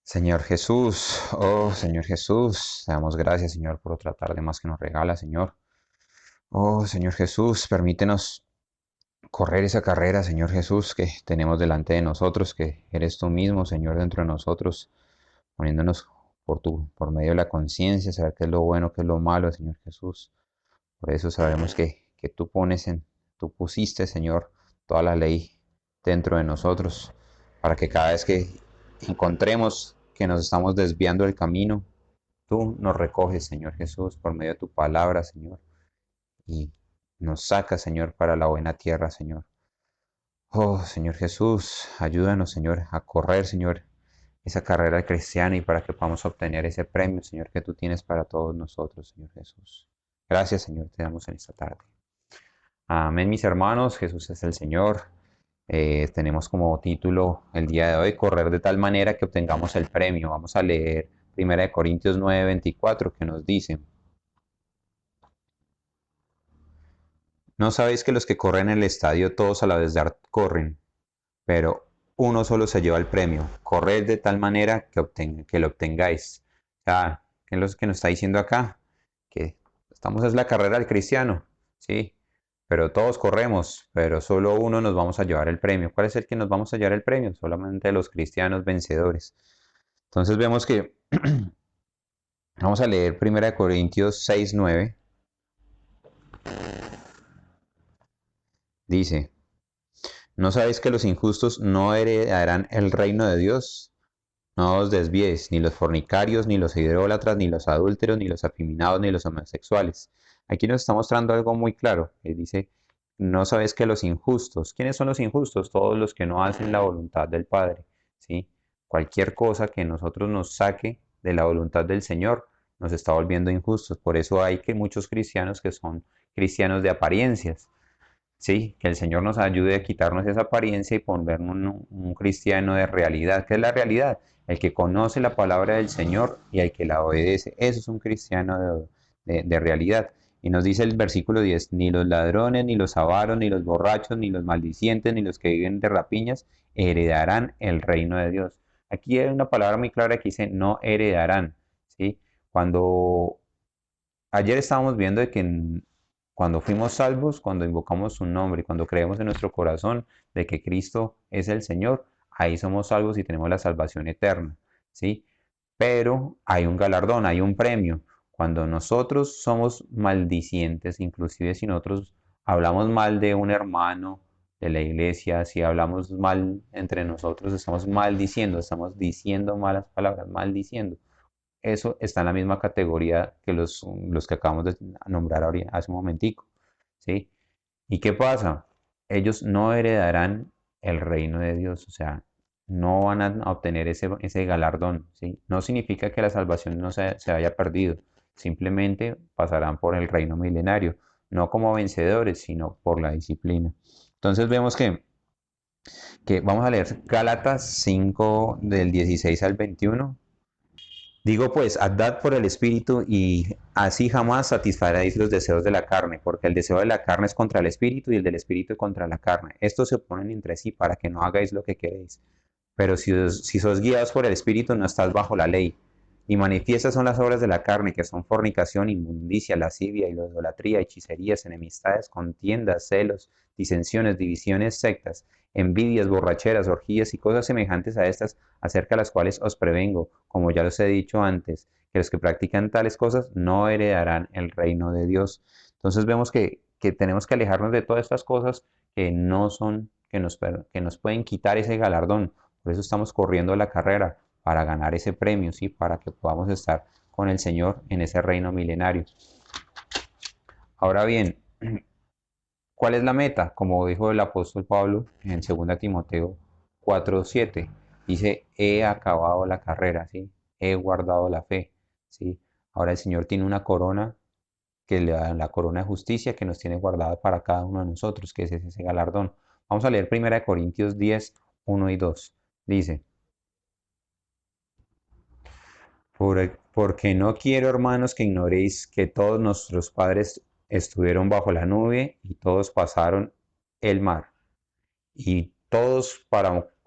Señor Jesús, oh Señor Jesús, te damos gracias, Señor, por otra tarde más que nos regala, Señor. Oh Señor Jesús, permítenos correr esa carrera, Señor Jesús, que tenemos delante de nosotros, que eres tú mismo, Señor, dentro de nosotros, poniéndonos por medio de la conciencia, saber qué es lo bueno, qué es lo malo, Señor Jesús. Por eso sabemos que tú pusiste, Señor, toda la ley dentro de nosotros, para que cada vez que encontremos que nos estamos desviando del camino, tú nos recoges, Señor Jesús, por medio de tu palabra, Señor, y nos sacas, Señor, para la buena tierra, Señor. Oh, Señor Jesús, ayúdanos, Señor, a correr, Señor, esa carrera cristiana y para que podamos obtener ese premio, Señor, que tú tienes para todos nosotros, Señor Jesús. Gracias, Señor, te damos en esta tarde. Amén, mis hermanos, Jesús es el Señor. Tenemos como título el día de hoy, correr de tal manera que obtengamos el premio. Vamos a leer 1 Corintios 9:24 que nos dice, ¿no sabéis que los que corren en el estadio todos a la vez corren, pero uno solo se lleva el premio? Corred de tal manera que lo obtengáis. O sea, ¿qué es lo que nos está diciendo acá? Que estamos es la carrera del cristiano, ¿sí? Pero todos corremos, pero solo uno nos vamos a llevar el premio. ¿Cuál es el que nos vamos a llevar el premio? Solamente los cristianos vencedores. Entonces vemos que vamos a leer 1 Corintios 6:9. Dice, ¿no sabéis que los injustos no heredarán el reino de Dios? No os desviéis, ni los fornicarios, ni los idólatras, ni los adúlteros, ni los afeminados, ni los homosexuales. Aquí nos está mostrando algo muy claro. Dice, no sabéis que los injustos, ¿quiénes son los injustos? Todos los que no hacen la voluntad del Padre, ¿sí? Cualquier cosa que nosotros nos saque de la voluntad del Señor nos está volviendo injustos. Por eso hay que muchos cristianos que son cristianos de apariencias, ¿sí? Que el Señor nos ayude a quitarnos esa apariencia y ponernos un cristiano de realidad. ¿Qué es la realidad? El que conoce la palabra del Señor y el que la obedece. Eso es un cristiano de realidad. Y nos dice el versículo 10, ni los ladrones, ni los avaros, ni los borrachos, ni los maldicientes, ni los que viven de rapiñas, heredarán el reino de Dios. Aquí hay una palabra muy clara que dice, no heredarán, ¿sí? Cuando ayer estábamos viendo de que cuando fuimos salvos, cuando invocamos su nombre, cuando creemos en nuestro corazón de que Cristo es el Señor, ahí somos salvos y tenemos la salvación eterna, ¿sí? Pero hay un galardón, hay un premio. Cuando nosotros somos maldicientes, inclusive si nosotros hablamos mal de un hermano de la iglesia, si hablamos mal entre nosotros, estamos diciendo malas palabras, maldiciendo. Eso está en la misma categoría que los que acabamos de nombrar ahorita, hace un momentico, ¿sí? ¿Y qué pasa? Ellos no heredarán el reino de Dios, o sea, no van a obtener ese galardón, ¿sí? No significa que la salvación no se haya perdido, simplemente pasarán por el reino milenario, no como vencedores, sino por la disciplina. Entonces vemos que vamos a leer Gálatas 5 del 16 al 21. Digo pues, andad por el Espíritu y así jamás satisfaréis los deseos de la carne, porque el deseo de la carne es contra el Espíritu y el del Espíritu contra la carne. Estos se oponen entre sí para que no hagáis lo que queréis. Pero si sos guiados por el Espíritu, no estás bajo la ley. Y manifiestas son las obras de la carne, que son fornicación, inmundicia, lascivia, idolatría, hechicerías, enemistades, contiendas, celos, disensiones, divisiones, sectas, envidias, borracheras, orgías y cosas semejantes a estas, acerca de las cuales os prevengo, como ya los he dicho antes, que los que practican tales cosas no heredarán el reino de Dios. Entonces vemos que tenemos que alejarnos de todas estas cosas que no son, que nos pueden quitar ese galardón. Por eso estamos corriendo la carrera, para ganar ese premio, ¿sí? Para que podamos estar con el Señor en ese reino milenario. Ahora bien, ¿cuál es la meta? Como dijo el apóstol Pablo en 2 Timoteo 4:7, dice, he acabado la carrera, ¿sí? He guardado la fe, ¿sí? Ahora el Señor tiene una corona que le da la corona de justicia que nos tiene guardada para cada uno de nosotros, que es ese galardón. Vamos a leer 1 Corintios 10, 1 y 2. Dice, porque no quiero, hermanos, que ignoréis que todos nuestros padres estuvieron bajo la nube y todos pasaron el mar, y todos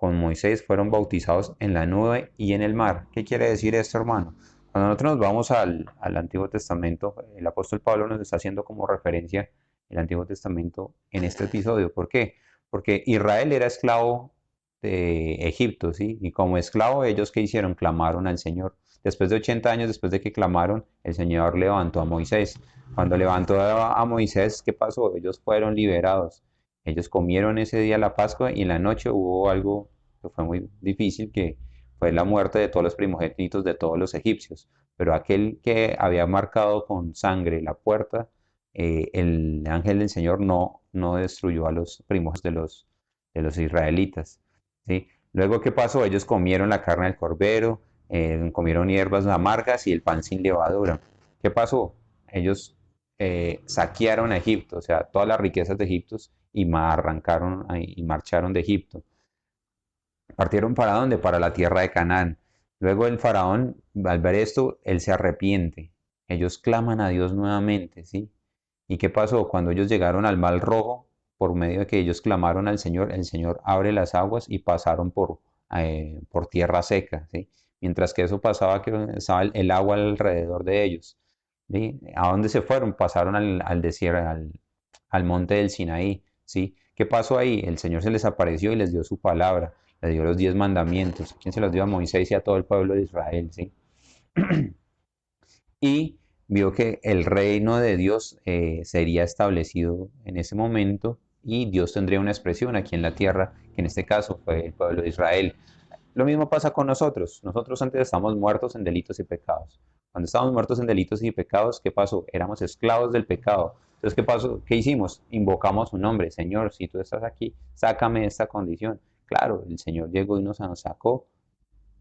con Moisés fueron bautizados en la nube y en el mar. ¿Qué quiere decir esto, hermano? Cuando nosotros nos vamos al Antiguo Testamento, el apóstol Pablo nos está haciendo como referencia el Antiguo Testamento en este episodio. ¿Por qué? Porque Israel era esclavo de Egipto, ¿sí? Y como esclavo, ellos ¿qué hicieron? Clamaron al Señor. Después de 80 años, después de que clamaron, el Señor levantó a Moisés. Cuando levantó a Moisés, ¿qué pasó? Ellos fueron liberados. Ellos comieron ese día la Pascua y en la noche hubo algo que fue muy difícil, que fue la muerte de todos los primogénitos de todos los egipcios. Pero aquel que había marcado con sangre la puerta, el ángel del Señor no destruyó a los primogénitos de los israelitas. ¿Sí? Luego, ¿qué pasó? Ellos comieron la carne del cordero, comieron hierbas amargas y el pan sin levadura. ¿Qué pasó? Ellos saquearon a Egipto, o sea, todas las riquezas de Egipto y arrancaron y marcharon de Egipto. ¿Partieron para dónde? Para la tierra de Canaán. Luego el faraón, al ver esto, él se arrepiente. Ellos claman a Dios nuevamente, ¿sí? ¿Y qué pasó? Cuando ellos llegaron al Mar Rojo, por medio de que ellos clamaron al Señor, el Señor abre las aguas y pasaron por tierra seca, ¿sí? Mientras que eso pasaba, que estaba el agua alrededor de ellos. ¿Sí? ¿A dónde se fueron? Pasaron al desierto, al monte del Sinaí, ¿sí? ¿Qué pasó ahí? El Señor se les apareció y les dio su palabra, les dio los 10 mandamientos. ¿Quién se los dio? A Moisés y a todo el pueblo de Israel, ¿sí? Y vio que el reino de Dios sería establecido en ese momento y Dios tendría una expresión aquí en la tierra, que en este caso fue el pueblo de Israel. Lo mismo pasa con nosotros. Nosotros antes estamos muertos en delitos y pecados. Cuando estábamos muertos en delitos y pecados, ¿qué pasó? Éramos esclavos del pecado. Entonces, ¿qué pasó? ¿Qué hicimos? Invocamos su nombre. Señor, si tú estás aquí, sácame de esta condición. Claro, el Señor llegó y nos sacó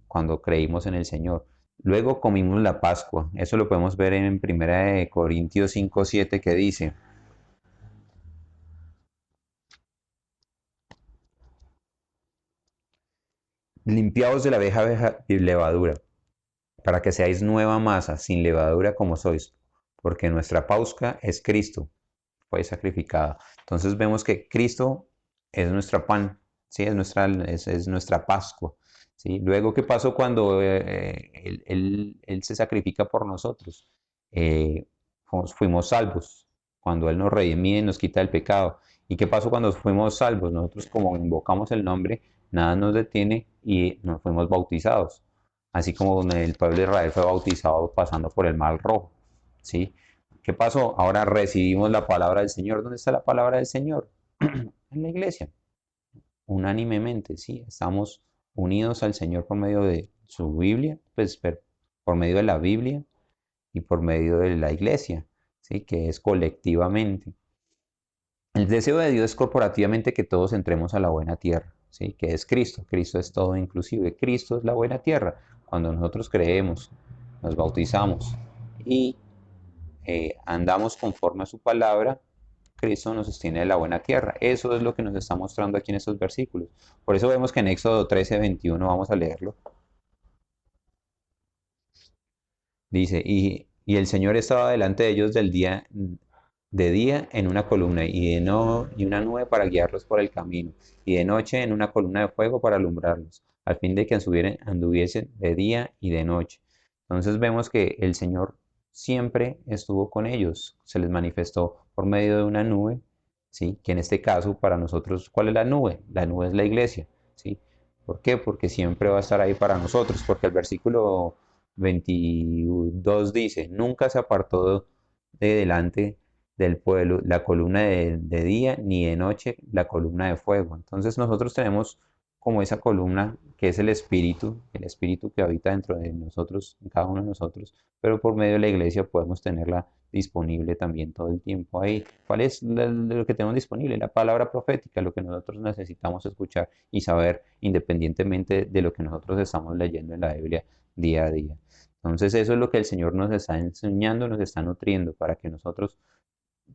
cuando creímos en el Señor. Luego comimos la Pascua. Eso lo podemos ver en 1 Corintios 5:7 que dice, limpiaos de la vieja levadura, para que seáis nueva masa, sin levadura como sois, porque nuestra Pascua es Cristo, fue sacrificada. Entonces vemos que Cristo es nuestro pan, ¿sí? Es nuestra Pascua. ¿Sí? Luego, ¿qué pasó cuando él se sacrifica por nosotros? Fuimos salvos, cuando Él nos redime y nos quita el pecado. ¿Y qué pasó cuando fuimos salvos? Nosotros como invocamos el nombre, nada nos detiene y nos fuimos bautizados. Así como el pueblo de Israel fue bautizado pasando por el Mar Rojo. ¿Sí? ¿Qué pasó? Ahora recibimos la palabra del Señor. ¿Dónde está la palabra del Señor? En la iglesia. Unánimemente, sí. Estamos unidos al Señor por medio de su Biblia, pues por medio de la Biblia y por medio de la iglesia, ¿sí? Que es colectivamente. El deseo de Dios es corporativamente que todos entremos a la buena tierra, ¿sí? Que es Cristo. Cristo es todo inclusive. Cristo es la buena tierra. Cuando nosotros creemos, nos bautizamos y andamos conforme a su palabra, Cristo nos sostiene de la buena tierra. Eso es lo que nos está mostrando aquí en estos versículos. Por eso vemos que en Éxodo 13:21, vamos a leerlo, dice, y el Señor estaba delante de ellos de día en una columna y una nube para guiarlos por el camino, y de noche en una columna de fuego para alumbrarlos, al fin de que anduviesen de día y de noche. Entonces vemos que el Señor siempre estuvo con ellos, se les manifestó por medio de una nube, ¿sí? Que en este caso para nosotros, ¿cuál es la nube? La nube es la iglesia, ¿sí? ¿Por qué? Porque siempre va a estar ahí para nosotros, porque el versículo 22 dice, nunca se apartó de delante del pueblo la columna de día, ni de noche la columna de fuego. Entonces nosotros tenemos como esa columna que es el espíritu que habita dentro de nosotros, en cada uno de nosotros, pero por medio de la iglesia podemos tenerla disponible también todo el tiempo ahí. ¿Cuál es lo que tenemos disponible? La palabra profética, lo que nosotros necesitamos escuchar y saber independientemente de lo que nosotros estamos leyendo en la Biblia día a día. Entonces eso es lo que el Señor nos está enseñando, nos está nutriendo para que nosotros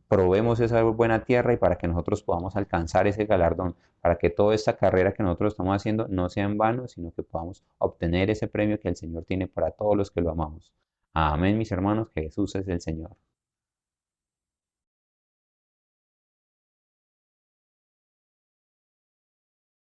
probemos esa buena tierra y para que nosotros podamos alcanzar ese galardón, para que toda esta carrera que nosotros estamos haciendo no sea en vano, sino que podamos obtener ese premio que el Señor tiene para todos los que lo amamos. Amén, mis hermanos, que Jesús es el Señor.